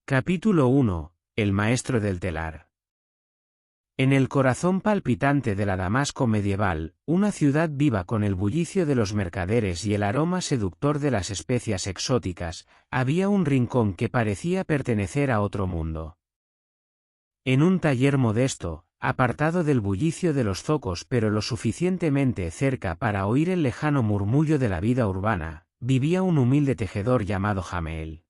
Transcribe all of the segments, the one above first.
Capítulo 1. El maestro del telar. En el corazón palpitante de la Damasco medieval, una ciudad viva con el bullicio de los mercaderes y el aroma seductor de las especias exóticas, había un rincón que parecía pertenecer a otro mundo. En un taller modesto, apartado del bullicio de los zocos pero lo suficientemente cerca para oír el lejano murmullo de la vida urbana, vivía un humilde tejedor llamado Jameel.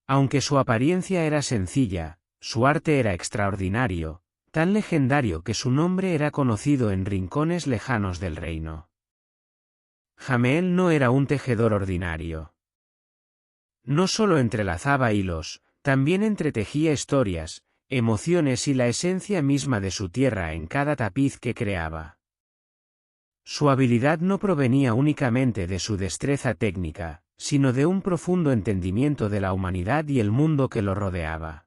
Aunque su apariencia era sencilla, su arte era extraordinario, tan legendario que su nombre era conocido en rincones lejanos del reino. Jameel no era un tejedor ordinario. No solo entrelazaba hilos, también entretejía historias, emociones y la esencia misma de su tierra en cada tapiz que creaba. Su habilidad no provenía únicamente de su destreza técnica, sino de un profundo entendimiento de la humanidad y el mundo que lo rodeaba.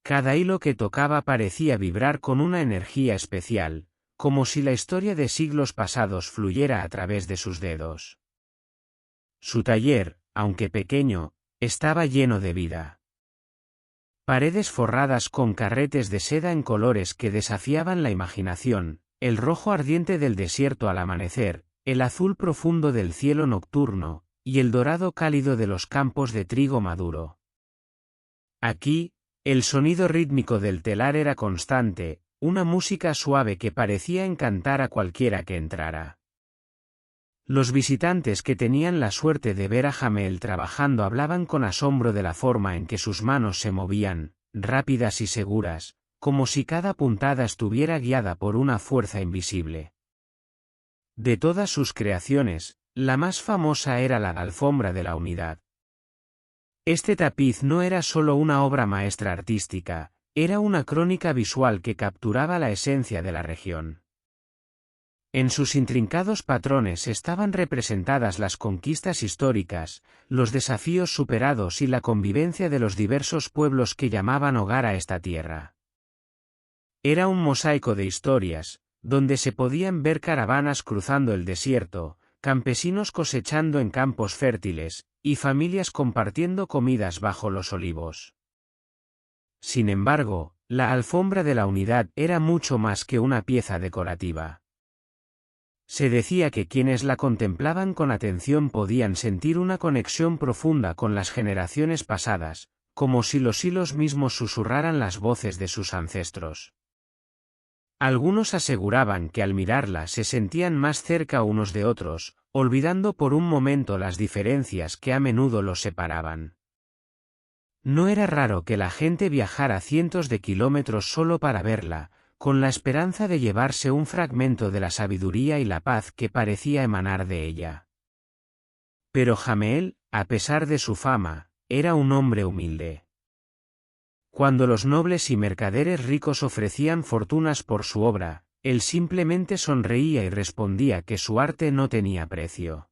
Cada hilo que tocaba parecía vibrar con una energía especial, como si la historia de siglos pasados fluyera a través de sus dedos. Su taller, aunque pequeño, estaba lleno de vida. Paredes forradas con carretes de seda en colores que desafiaban la imaginación, el rojo ardiente del desierto al amanecer, el azul profundo del cielo nocturno, y el dorado cálido de los campos de trigo maduro. Aquí, el sonido rítmico del telar era constante, una música suave que parecía encantar a cualquiera que entrara. Los visitantes que tenían la suerte de ver a Jameel trabajando hablaban con asombro de la forma en que sus manos se movían, rápidas y seguras, como si cada puntada estuviera guiada por una fuerza invisible. De todas sus creaciones, la más famosa era la alfombra de la unidad. Este tapiz no era solo una obra maestra artística, era una crónica visual que capturaba la esencia de la región. En sus intrincados patrones estaban representadas las conquistas históricas, los desafíos superados y la convivencia de los diversos pueblos que llamaban hogar a esta tierra. Era un mosaico de historias, donde se podían ver caravanas cruzando el desierto, campesinos cosechando en campos fértiles, y familias compartiendo comidas bajo los olivos. Sin embargo, la alfombra de la unidad era mucho más que una pieza decorativa. Se decía que quienes la contemplaban con atención podían sentir una conexión profunda con las generaciones pasadas, como si los hilos mismos susurraran las voces de sus ancestros. Algunos aseguraban que al mirarla se sentían más cerca unos de otros, olvidando por un momento las diferencias que a menudo los separaban. No era raro que la gente viajara cientos de kilómetros solo para verla, con la esperanza de llevarse un fragmento de la sabiduría y la paz que parecía emanar de ella. Pero Jameel, a pesar de su fama, era un hombre humilde. Cuando los nobles y mercaderes ricos ofrecían fortunas por su obra, él simplemente sonreía y respondía que su arte no tenía precio.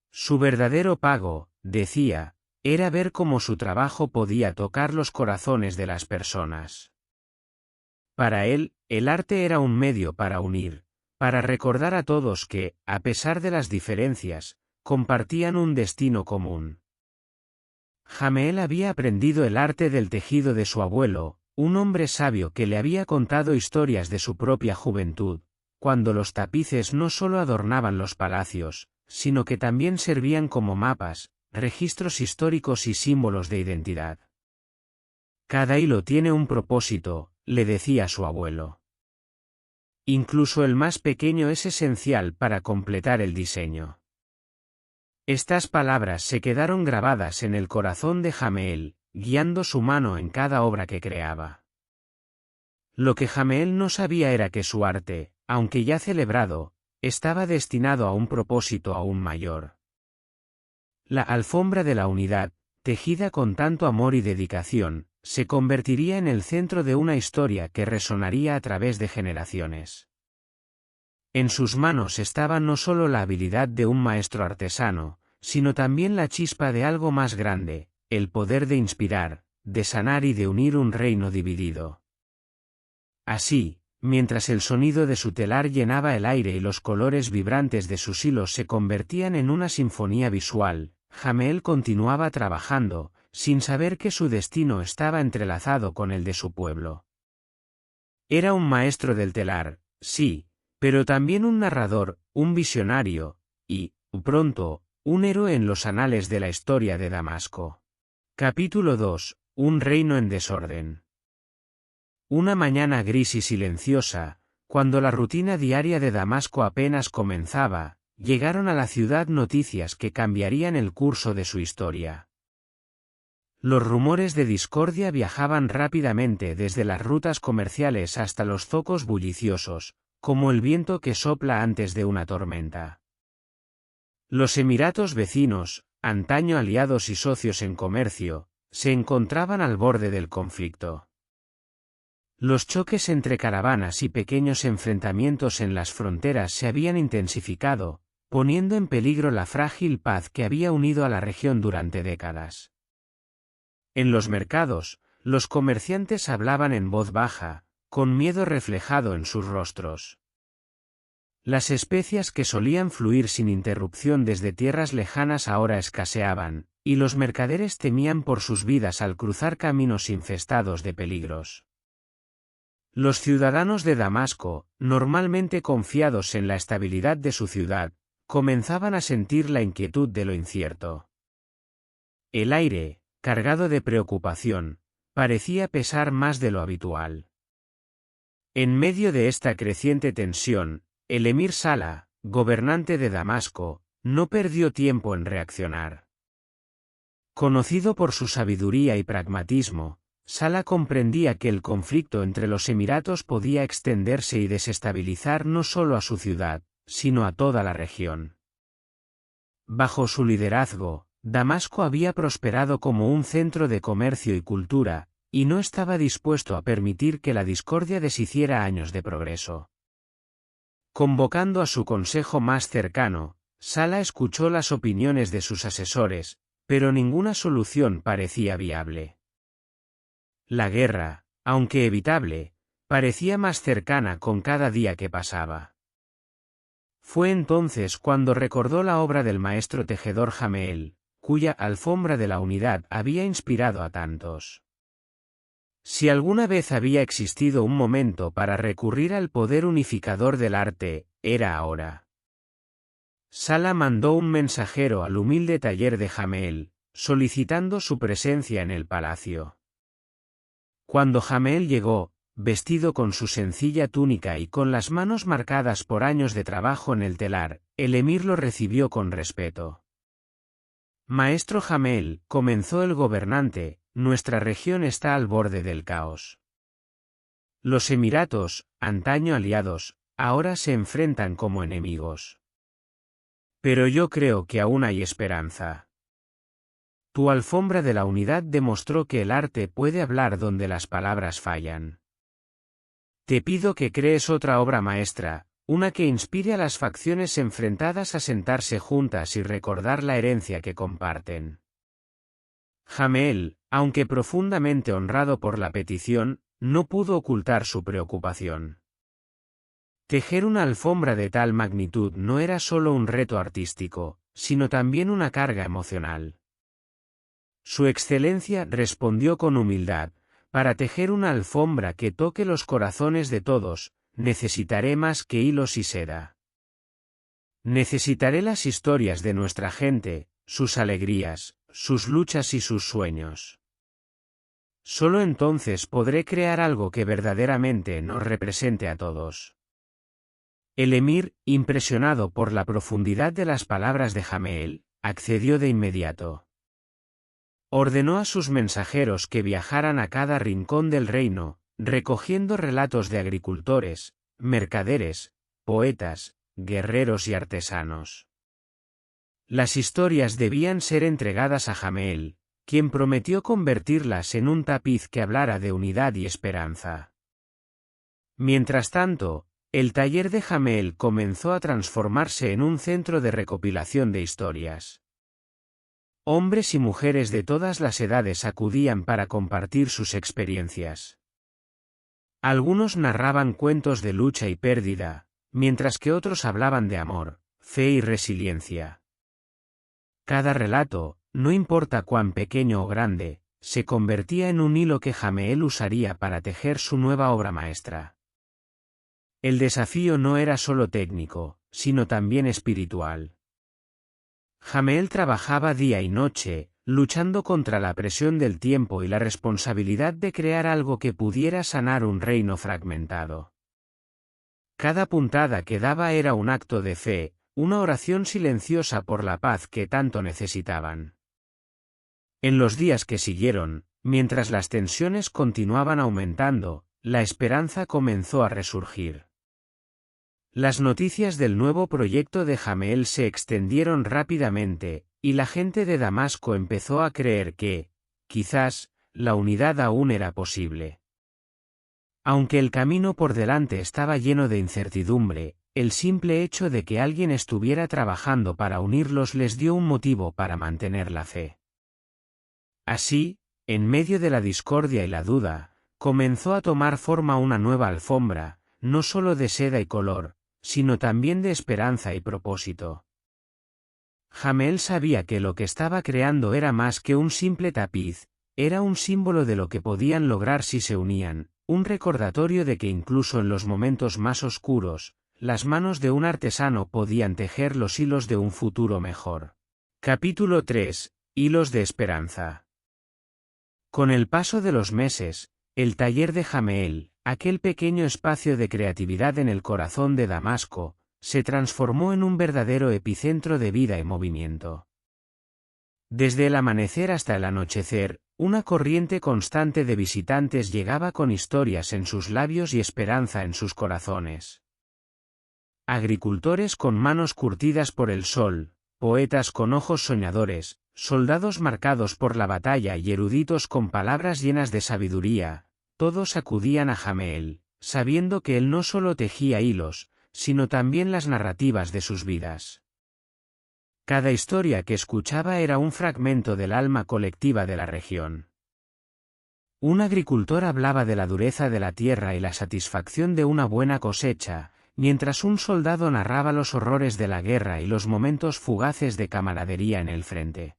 Su verdadero pago, decía, era ver cómo su trabajo podía tocar los corazones de las personas. Para él, el arte era un medio para unir, para recordar a todos que, a pesar de las diferencias, compartían un destino común. Jameel había aprendido el arte del tejido de su abuelo, un hombre sabio que le había contado historias de su propia juventud, cuando los tapices no solo adornaban los palacios, sino que también servían como mapas, registros históricos y símbolos de identidad. Cada hilo tiene un propósito, le decía su abuelo. Incluso el más pequeño es esencial para completar el diseño. Estas palabras se quedaron grabadas en el corazón de Jameel, guiando su mano en cada obra que creaba. Lo que Jameel no sabía era que su arte, aunque ya celebrado, estaba destinado a un propósito aún mayor. La alfombra de la unidad, tejida con tanto amor y dedicación, se convertiría en el centro de una historia que resonaría a través de generaciones. En sus manos estaba no solo la habilidad de un maestro artesano, sino también la chispa de algo más grande, el poder de inspirar, de sanar y de unir un reino dividido. Así, mientras el sonido de su telar llenaba el aire y los colores vibrantes de sus hilos se convertían en una sinfonía visual, Jameel continuaba trabajando, sin saber que su destino estaba entrelazado con el de su pueblo. Era un maestro del telar, sí, pero también un narrador, un visionario, y, pronto, un héroe en los anales de la historia de Damasco. Capítulo 2. Un reino en desorden. Una mañana gris y silenciosa, cuando la rutina diaria de Damasco apenas comenzaba, llegaron a la ciudad noticias que cambiarían el curso de su historia. Los rumores de discordia viajaban rápidamente desde las rutas comerciales hasta los zocos bulliciosos, como el viento que sopla antes de una tormenta. Los emiratos vecinos, antaño aliados y socios en comercio, se encontraban al borde del conflicto. Los choques entre caravanas y pequeños enfrentamientos en las fronteras se habían intensificado, poniendo en peligro la frágil paz que había unido a la región durante décadas. En los mercados, los comerciantes hablaban en voz baja, con miedo reflejado en sus rostros. Las especias que solían fluir sin interrupción desde tierras lejanas ahora escaseaban, y los mercaderes temían por sus vidas al cruzar caminos infestados de peligros. Los ciudadanos de Damasco, normalmente confiados en la estabilidad de su ciudad, comenzaban a sentir la inquietud de lo incierto. El aire, cargado de preocupación, parecía pesar más de lo habitual. En medio de esta creciente tensión, el emir Salah, gobernante de Damasco, no perdió tiempo en reaccionar. Conocido por su sabiduría y pragmatismo, Salah comprendía que el conflicto entre los emiratos podía extenderse y desestabilizar no solo a su ciudad, sino a toda la región. Bajo su liderazgo, Damasco había prosperado como un centro de comercio y cultura, y no estaba dispuesto a permitir que la discordia deshiciera años de progreso. Convocando a su consejo más cercano, Salah escuchó las opiniones de sus asesores, pero ninguna solución parecía viable. La guerra, aunque evitable, parecía más cercana con cada día que pasaba. Fue entonces cuando recordó la obra del maestro tejedor Jameel, cuya alfombra de la unidad había inspirado a tantos. Si alguna vez había existido un momento para recurrir al poder unificador del arte, era ahora. Salah mandó un mensajero al humilde taller de Jameel, solicitando su presencia en el palacio. Cuando Jameel llegó, vestido con su sencilla túnica y con las manos marcadas por años de trabajo en el telar, el emir lo recibió con respeto. Maestro Jameel, comenzó el gobernante, nuestra región está al borde del caos. Los emiratos, antaño aliados, ahora se enfrentan como enemigos. Pero yo creo que aún hay esperanza. Tu alfombra de la unidad demostró que el arte puede hablar donde las palabras fallan. Te pido que crees otra obra maestra, una que inspire a las facciones enfrentadas a sentarse juntas y recordar la herencia que comparten. Jameel, aunque profundamente honrado por la petición, no pudo ocultar su preocupación. Tejer una alfombra de tal magnitud no era solo un reto artístico, sino también una carga emocional. Su excelencia respondió con humildad: para tejer una alfombra que toque los corazones de todos, necesitaré más que hilos y seda. Necesitaré las historias de nuestra gente, sus alegrías, sus luchas y sus sueños. Solo entonces podré crear algo que verdaderamente nos represente a todos. El emir, impresionado por la profundidad de las palabras de Jameel, accedió de inmediato. Ordenó a sus mensajeros que viajaran a cada rincón del reino, recogiendo relatos de agricultores, mercaderes, poetas, guerreros y artesanos. Las historias debían ser entregadas a Jameel, quien prometió convertirlas en un tapiz que hablara de unidad y esperanza. Mientras tanto, el taller de Jameel comenzó a transformarse en un centro de recopilación de historias. Hombres y mujeres de todas las edades acudían para compartir sus experiencias. Algunos narraban cuentos de lucha y pérdida, mientras que otros hablaban de amor, fe y resiliencia. Cada relato, no importa cuán pequeño o grande, se convertía en un hilo que Jameel usaría para tejer su nueva obra maestra. El desafío no era solo técnico, sino también espiritual. Jameel trabajaba día y noche, luchando contra la presión del tiempo y la responsabilidad de crear algo que pudiera sanar un reino fragmentado. Cada puntada que daba era un acto de fe, una oración silenciosa por la paz que tanto necesitaban. En los días que siguieron, mientras las tensiones continuaban aumentando, la esperanza comenzó a resurgir. Las noticias del nuevo proyecto de Jameel se extendieron rápidamente, y la gente de Damasco empezó a creer que, quizás, la unidad aún era posible. Aunque el camino por delante estaba lleno de incertidumbre, el simple hecho de que alguien estuviera trabajando para unirlos les dio un motivo para mantener la fe. Así, en medio de la discordia y la duda, comenzó a tomar forma una nueva alfombra, no solo de seda y color, sino también de esperanza y propósito. Jameel sabía que lo que estaba creando era más que un simple tapiz, era un símbolo de lo que podían lograr si se unían, un recordatorio de que incluso en los momentos más oscuros, las manos de un artesano podían tejer los hilos de un futuro mejor. Capítulo 3. Hilos de esperanza. Con el paso de los meses, el taller de Jameel, aquel pequeño espacio de creatividad en el corazón de Damasco, se transformó en un verdadero epicentro de vida y movimiento. Desde el amanecer hasta el anochecer, una corriente constante de visitantes llegaba con historias en sus labios y esperanza en sus corazones. Agricultores con manos curtidas por el sol, poetas con ojos soñadores, soldados marcados por la batalla y eruditos con palabras llenas de sabiduría, todos acudían a Jameel, sabiendo que él no solo tejía hilos, sino también las narrativas de sus vidas. Cada historia que escuchaba era un fragmento del alma colectiva de la región. Un agricultor hablaba de la dureza de la tierra y la satisfacción de una buena cosecha, mientras un soldado narraba los horrores de la guerra y los momentos fugaces de camaradería en el frente.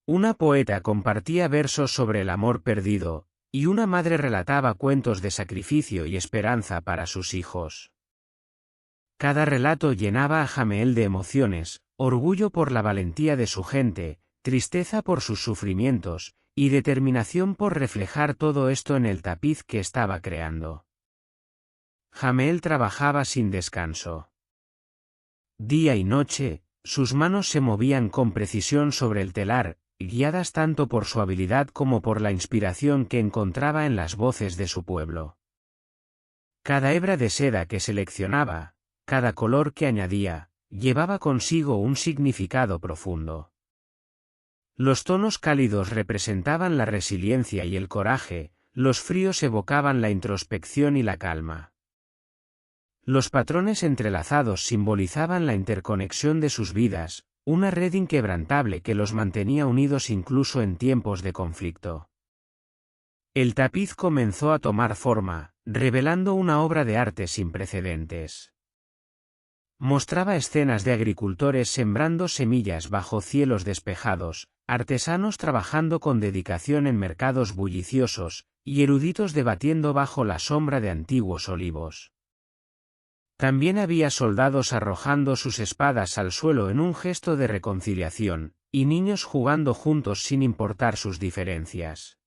Una poeta compartía versos sobre el amor perdido, y una madre relataba cuentos de sacrificio y esperanza para sus hijos. Cada relato llenaba a Jameel de emociones, orgullo por la valentía de su gente, tristeza por sus sufrimientos, y determinación por reflejar todo esto en el tapiz que estaba creando. Jameel trabajaba sin descanso. Día y noche, sus manos se movían con precisión sobre el telar, guiadas tanto por su habilidad como por la inspiración que encontraba en las voces de su pueblo. Cada hebra de seda que seleccionaba, cada color que añadía, llevaba consigo un significado profundo. Los tonos cálidos representaban la resiliencia y el coraje, los fríos evocaban la introspección y la calma. Los patrones entrelazados simbolizaban la interconexión de sus vidas, una red inquebrantable que los mantenía unidos incluso en tiempos de conflicto. El tapiz comenzó a tomar forma, revelando una obra de arte sin precedentes. Mostraba escenas de agricultores sembrando semillas bajo cielos despejados, artesanos trabajando con dedicación en mercados bulliciosos, y eruditos debatiendo bajo la sombra de antiguos olivos. También había soldados arrojando sus espadas al suelo en un gesto de reconciliación, y niños jugando juntos sin importar sus diferencias.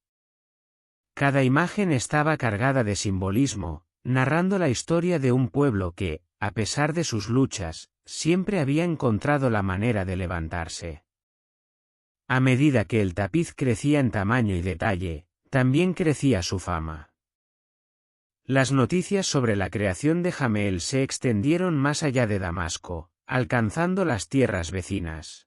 Cada imagen estaba cargada de simbolismo, narrando la historia de un pueblo que, a pesar de sus luchas, siempre había encontrado la manera de levantarse. A medida que el tapiz crecía en tamaño y detalle, también crecía su fama. Las noticias sobre la creación de Jameel se extendieron más allá de Damasco, alcanzando las tierras vecinas.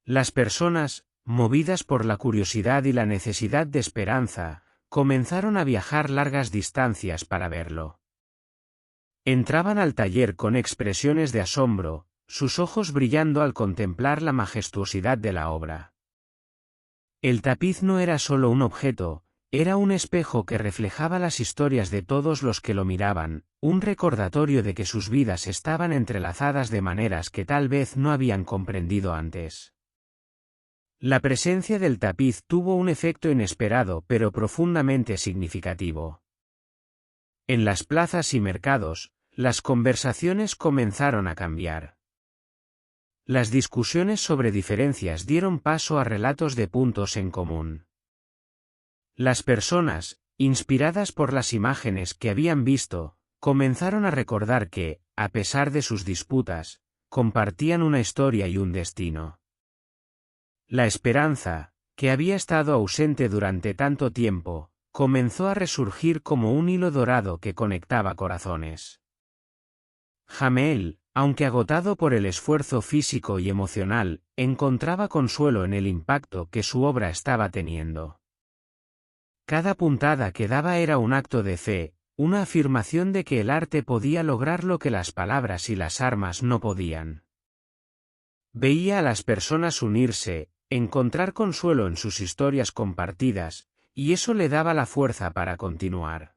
Las personas, movidas por la curiosidad y la necesidad de esperanza, comenzaron a viajar largas distancias para verlo. Entraban al taller con expresiones de asombro, sus ojos brillando al contemplar la majestuosidad de la obra. El tapiz no era solo un objeto, era un espejo que reflejaba las historias de todos los que lo miraban, un recordatorio de que sus vidas estaban entrelazadas de maneras que tal vez no habían comprendido antes. La presencia del tapiz tuvo un efecto inesperado pero profundamente significativo. En las plazas y mercados, las conversaciones comenzaron a cambiar. Las discusiones sobre diferencias dieron paso a relatos de puntos en común. Las personas, inspiradas por las imágenes que habían visto, comenzaron a recordar que, a pesar de sus disputas, compartían una historia y un destino. La esperanza, que había estado ausente durante tanto tiempo, comenzó a resurgir como un hilo dorado que conectaba corazones. Jameel, aunque agotado por el esfuerzo físico y emocional, encontraba consuelo en el impacto que su obra estaba teniendo. Cada puntada que daba era un acto de fe, una afirmación de que el arte podía lograr lo que las palabras y las armas no podían. Veía a las personas unirse, encontrar consuelo en sus historias compartidas, y eso le daba la fuerza para continuar.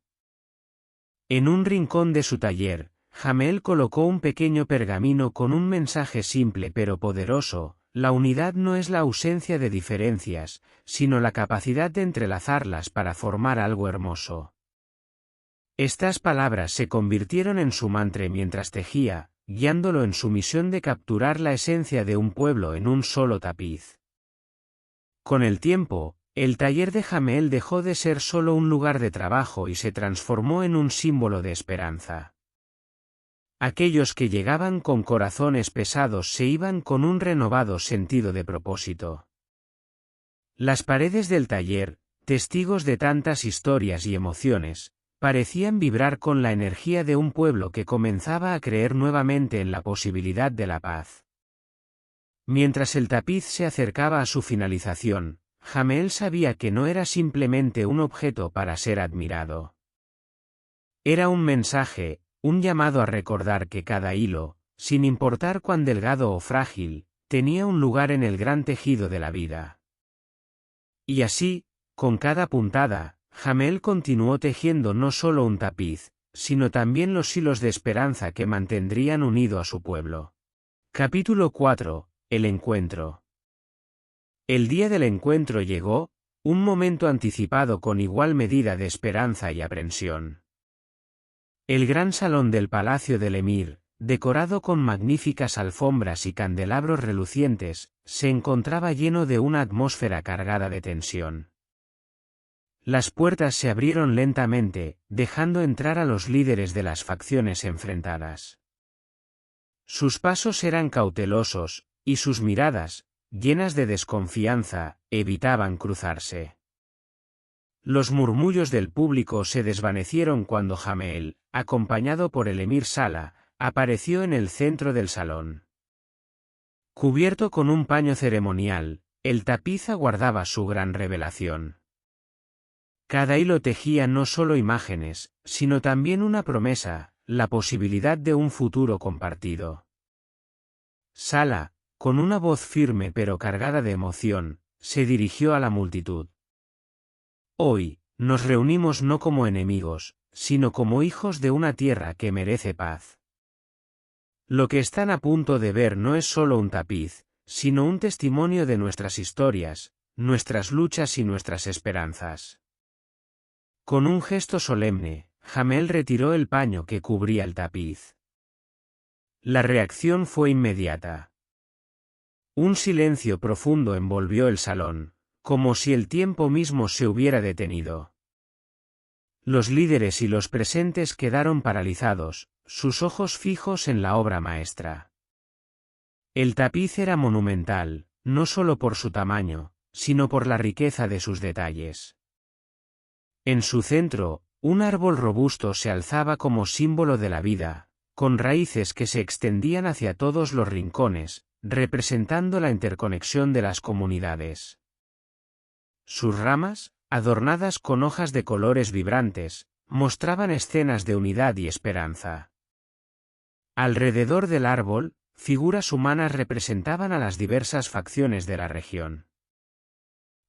En un rincón de su taller, Jameel colocó un pequeño pergamino con un mensaje simple pero poderoso: la unidad no es la ausencia de diferencias, sino la capacidad de entrelazarlas para formar algo hermoso. Estas palabras se convirtieron en su mantra mientras tejía, guiándolo en su misión de capturar la esencia de un pueblo en un solo tapiz. Con el tiempo, el taller de Jameel dejó de ser solo un lugar de trabajo y se transformó en un símbolo de esperanza. Aquellos que llegaban con corazones pesados se iban con un renovado sentido de propósito. Las paredes del taller, testigos de tantas historias y emociones, parecían vibrar con la energía de un pueblo que comenzaba a creer nuevamente en la posibilidad de la paz. Mientras el tapiz se acercaba a su finalización, Jameel sabía que no era simplemente un objeto para ser admirado. Era un mensaje, un llamado a recordar que cada hilo, sin importar cuán delgado o frágil, tenía un lugar en el gran tejido de la vida. Y así, con cada puntada, Jameel continuó tejiendo no solo un tapiz, sino también los hilos de esperanza que mantendrían unido a su pueblo. Capítulo 4. El encuentro. El día del encuentro llegó, un momento anticipado con igual medida de esperanza y aprensión. El gran salón del palacio del emir, decorado con magníficas alfombras y candelabros relucientes, se encontraba lleno de una atmósfera cargada de tensión. Las puertas se abrieron lentamente, dejando entrar a los líderes de las facciones enfrentadas. Sus pasos eran cautelosos, y sus miradas, llenas de desconfianza, evitaban cruzarse. Los murmullos del público se desvanecieron cuando Jameel, acompañado por el emir Salah, apareció en el centro del salón. Cubierto con un paño ceremonial, el tapiz aguardaba su gran revelación. Cada hilo tejía no solo imágenes, sino también una promesa, la posibilidad de un futuro compartido. Salah, con una voz firme pero cargada de emoción, se dirigió a la multitud. Hoy, nos reunimos no como enemigos, sino como hijos de una tierra que merece paz. Lo que están a punto de ver no es solo un tapiz, sino un testimonio de nuestras historias, nuestras luchas y nuestras esperanzas. Con un gesto solemne, Jameel retiró el paño que cubría el tapiz. La reacción fue inmediata. Un silencio profundo envolvió el salón, como si el tiempo mismo se hubiera detenido. Los líderes y los presentes quedaron paralizados, sus ojos fijos en la obra maestra. El tapiz era monumental, no solo por su tamaño, sino por la riqueza de sus detalles. En su centro, un árbol robusto se alzaba como símbolo de la vida, con raíces que se extendían hacia todos los rincones, representando la interconexión de las comunidades. Sus ramas, adornadas con hojas de colores vibrantes, mostraban escenas de unidad y esperanza. Alrededor del árbol, figuras humanas representaban a las diversas facciones de la región.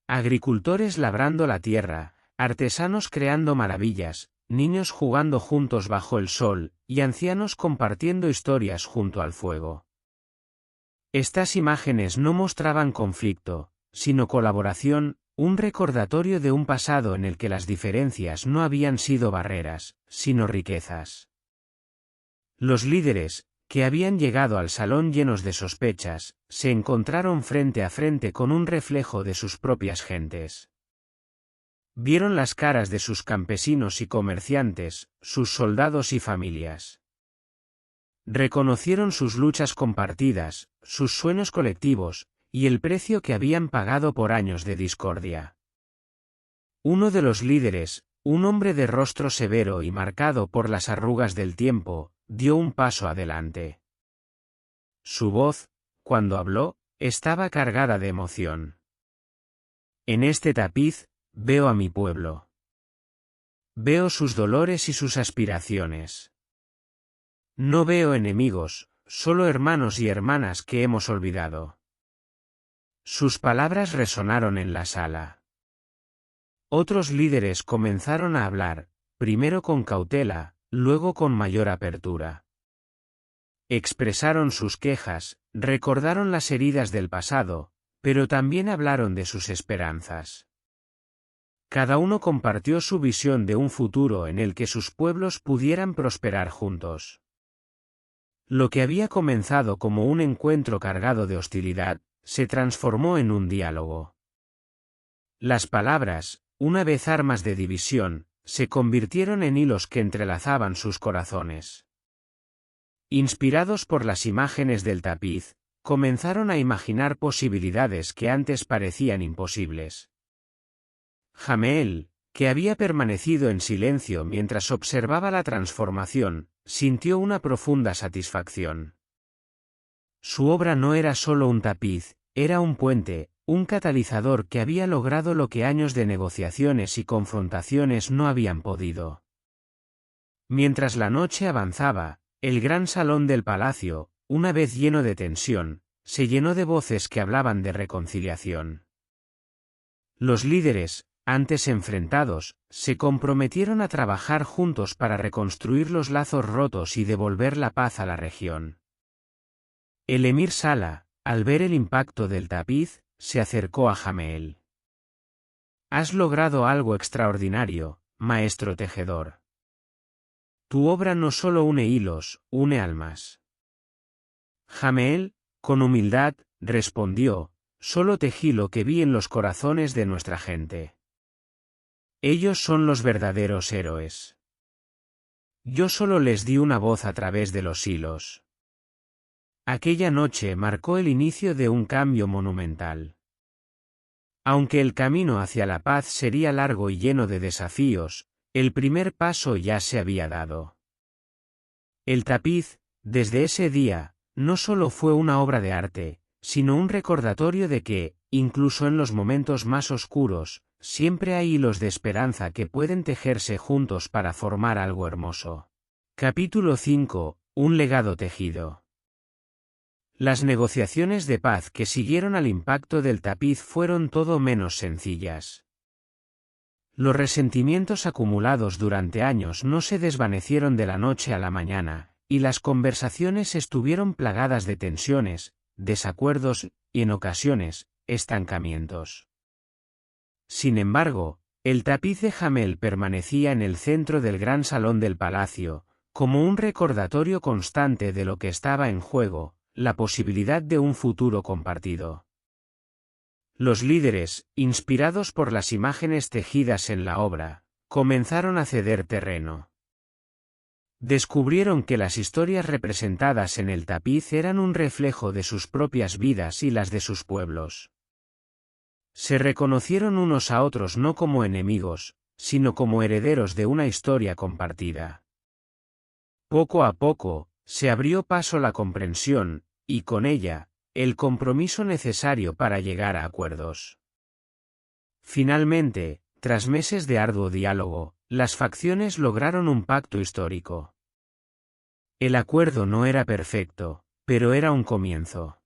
Agricultores labrando la tierra, artesanos creando maravillas, niños jugando juntos bajo el sol, y ancianos compartiendo historias junto al fuego. Estas imágenes no mostraban conflicto, sino colaboración, un recordatorio de un pasado en el que las diferencias no habían sido barreras, sino riquezas. Los líderes, que habían llegado al salón llenos de sospechas, se encontraron frente a frente con un reflejo de sus propias gentes. Vieron las caras de sus campesinos y comerciantes, sus soldados y familias. Reconocieron sus luchas compartidas, sus sueños colectivos, y el precio que habían pagado por años de discordia. Uno de los líderes, un hombre de rostro severo y marcado por las arrugas del tiempo, dio un paso adelante. Su voz, cuando habló, estaba cargada de emoción. En este tapiz, veo a mi pueblo. Veo sus dolores y sus aspiraciones. No veo enemigos, solo hermanos y hermanas que hemos olvidado. Sus palabras resonaron en la sala. Otros líderes comenzaron a hablar, primero con cautela, luego con mayor apertura. Expresaron sus quejas, recordaron las heridas del pasado, pero también hablaron de sus esperanzas. Cada uno compartió su visión de un futuro en el que sus pueblos pudieran prosperar juntos. Lo que había comenzado como un encuentro cargado de hostilidad, se transformó en un diálogo. Las palabras, una vez armas de división, se convirtieron en hilos que entrelazaban sus corazones. Inspirados por las imágenes del tapiz, comenzaron a imaginar posibilidades que antes parecían imposibles. Jameel, que había permanecido en silencio mientras observaba la transformación, sintió una profunda satisfacción. Su obra no era solo un tapiz, era un puente, un catalizador que había logrado lo que años de negociaciones y confrontaciones no habían podido. Mientras la noche avanzaba, el gran salón del palacio, una vez lleno de tensión, se llenó de voces que hablaban de reconciliación. Los líderes, antes enfrentados, se comprometieron a trabajar juntos para reconstruir los lazos rotos y devolver la paz a la región. El emir Salah, al ver el impacto del tapiz, se acercó a Jameel. «Has logrado algo extraordinario, maestro tejedor. Tu obra no solo une hilos, une almas». Jameel, con humildad, respondió: «Solo tejí lo que vi en los corazones de nuestra gente. Ellos son los verdaderos héroes. Yo solo les di una voz a través de los hilos». Aquella noche marcó el inicio de un cambio monumental. Aunque el camino hacia la paz sería largo y lleno de desafíos, el primer paso ya se había dado. El tapiz, desde ese día, no solo fue una obra de arte, sino un recordatorio de que, incluso en los momentos más oscuros, siempre hay hilos de esperanza que pueden tejerse juntos para formar algo hermoso. Capítulo 5. Un legado tejido. Las negociaciones de paz que siguieron al impacto del tapiz fueron todo menos sencillas. Los resentimientos acumulados durante años no se desvanecieron de la noche a la mañana, y las conversaciones estuvieron plagadas de tensiones, desacuerdos, y en ocasiones, estancamientos. Sin embargo, el tapiz de Jameel permanecía en el centro del gran salón del palacio, como un recordatorio constante de lo que estaba en juego, la posibilidad de un futuro compartido. Los líderes, inspirados por las imágenes tejidas en la obra, comenzaron a ceder terreno. Descubrieron que las historias representadas en el tapiz eran un reflejo de sus propias vidas y las de sus pueblos. Se reconocieron unos a otros no como enemigos, sino como herederos de una historia compartida. Poco a poco, se abrió paso la comprensión, y con ella, el compromiso necesario para llegar a acuerdos. Finalmente, tras meses de arduo diálogo, las facciones lograron un pacto histórico. El acuerdo no era perfecto, pero era un comienzo.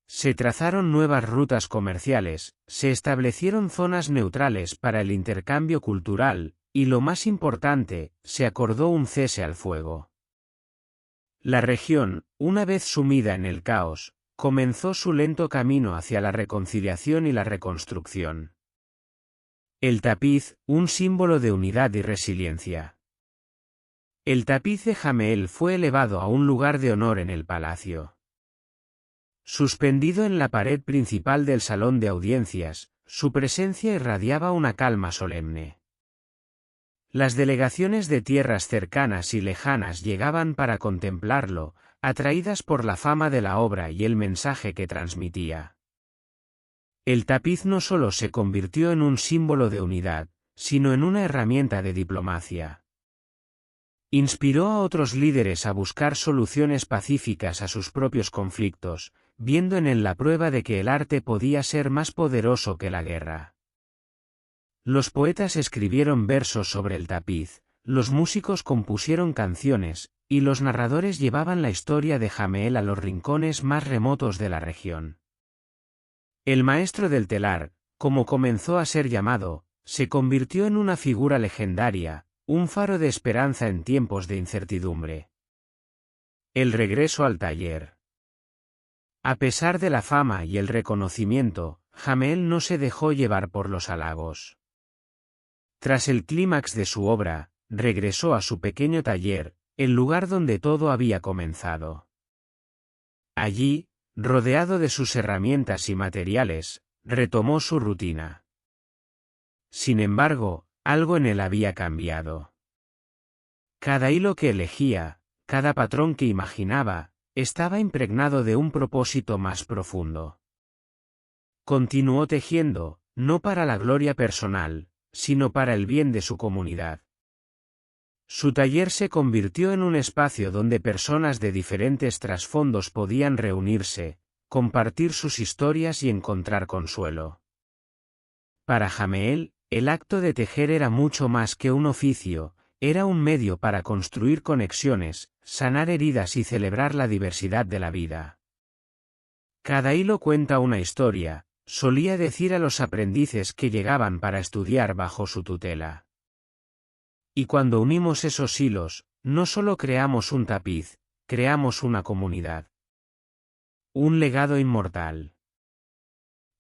Se trazaron nuevas rutas comerciales, se establecieron zonas neutrales para el intercambio cultural, y lo más importante, se acordó un cese al fuego. La región, una vez sumida en el caos, comenzó su lento camino hacia la reconciliación y la reconstrucción. El tapiz, un símbolo de unidad y resiliencia. El tapiz de Jameel fue elevado a un lugar de honor en el palacio. Suspendido en la pared principal del salón de audiencias, su presencia irradiaba una calma solemne. Las delegaciones de tierras cercanas y lejanas llegaban para contemplarlo, atraídas por la fama de la obra y el mensaje que transmitía. El tapiz no solo se convirtió en un símbolo de unidad, sino en una herramienta de diplomacia. Inspiró a otros líderes a buscar soluciones pacíficas a sus propios conflictos, viendo en él la prueba de que el arte podía ser más poderoso que la guerra. Los poetas escribieron versos sobre el tapiz, los músicos compusieron canciones, y los narradores llevaban la historia de Jameel a los rincones más remotos de la región. El maestro del telar, como comenzó a ser llamado, se convirtió en una figura legendaria, un faro de esperanza en tiempos de incertidumbre. El regreso al taller. A pesar de la fama y el reconocimiento, Jameel no se dejó llevar por los halagos. Tras el clímax de su obra, regresó a su pequeño taller, el lugar donde todo había comenzado. Allí, rodeado de sus herramientas y materiales, retomó su rutina. Sin embargo, algo en él había cambiado. Cada hilo que elegía, cada patrón que imaginaba, estaba impregnado de un propósito más profundo. Continuó tejiendo, no para la gloria personal, sino para el bien de su comunidad. Su taller se convirtió en un espacio donde personas de diferentes trasfondos podían reunirse, compartir sus historias y encontrar consuelo. Para Jameel, el acto de tejer era mucho más que un oficio, era un medio para construir conexiones, sanar heridas y celebrar la diversidad de la vida. Cada hilo cuenta una historia, solía decir a los aprendices que llegaban para estudiar bajo su tutela. Y cuando unimos esos hilos, no solo creamos un tapiz, creamos una comunidad. Un legado inmortal.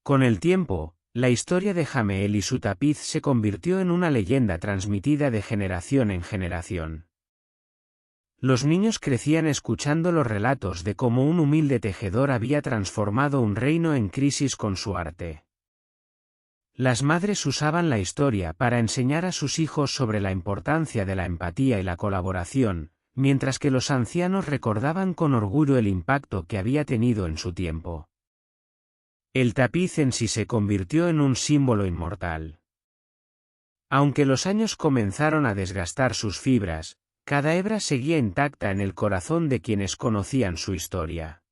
Con el tiempo, la historia de Jameel y su tapiz se convirtió en una leyenda transmitida de generación en generación. Los niños crecían escuchando los relatos de cómo un humilde tejedor había transformado un reino en crisis con su arte. Las madres usaban la historia para enseñar a sus hijos sobre la importancia de la empatía y la colaboración, mientras que los ancianos recordaban con orgullo el impacto que había tenido en su tiempo. El tapiz en sí se convirtió en un símbolo inmortal. Aunque los años comenzaron a desgastar sus fibras, cada hebra seguía intacta en el corazón de quienes conocían su historia.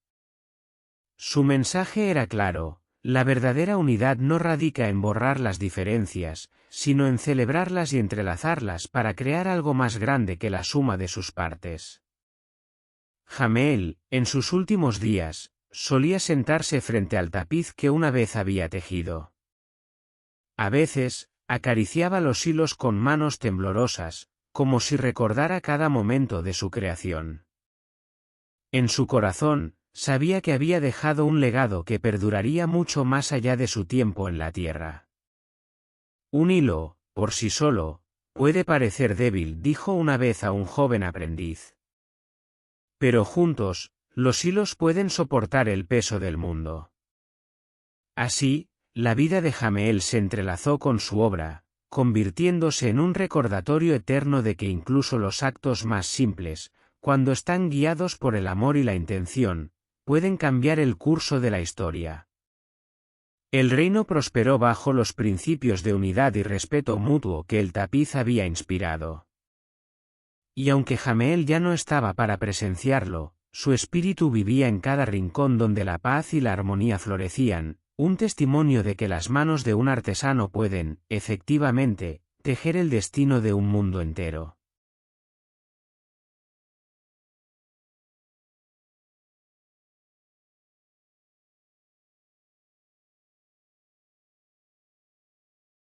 Su mensaje era claro: la verdadera unidad no radica en borrar las diferencias, sino en celebrarlas y entrelazarlas para crear algo más grande que la suma de sus partes. Jameel, en sus últimos días, solía sentarse frente al tapiz que una vez había tejido. A veces, acariciaba los hilos con manos temblorosas, como si recordara cada momento de su creación. En su corazón, sabía que había dejado un legado que perduraría mucho más allá de su tiempo en la tierra. Un hilo, por sí solo, puede parecer débil, dijo una vez a un joven aprendiz. Pero juntos, los hilos pueden soportar el peso del mundo. Así, la vida de Jameel se entrelazó con su obra, convirtiéndose en un recordatorio eterno de que incluso los actos más simples, cuando están guiados por el amor y la intención, pueden cambiar el curso de la historia. El reino prosperó bajo los principios de unidad y respeto mutuo que el tapiz había inspirado. Y aunque Jameel ya no estaba para presenciarlo, su espíritu vivía en cada rincón donde la paz y la armonía florecían, un testimonio de que las manos de un artesano pueden, efectivamente, tejer el destino de un mundo entero.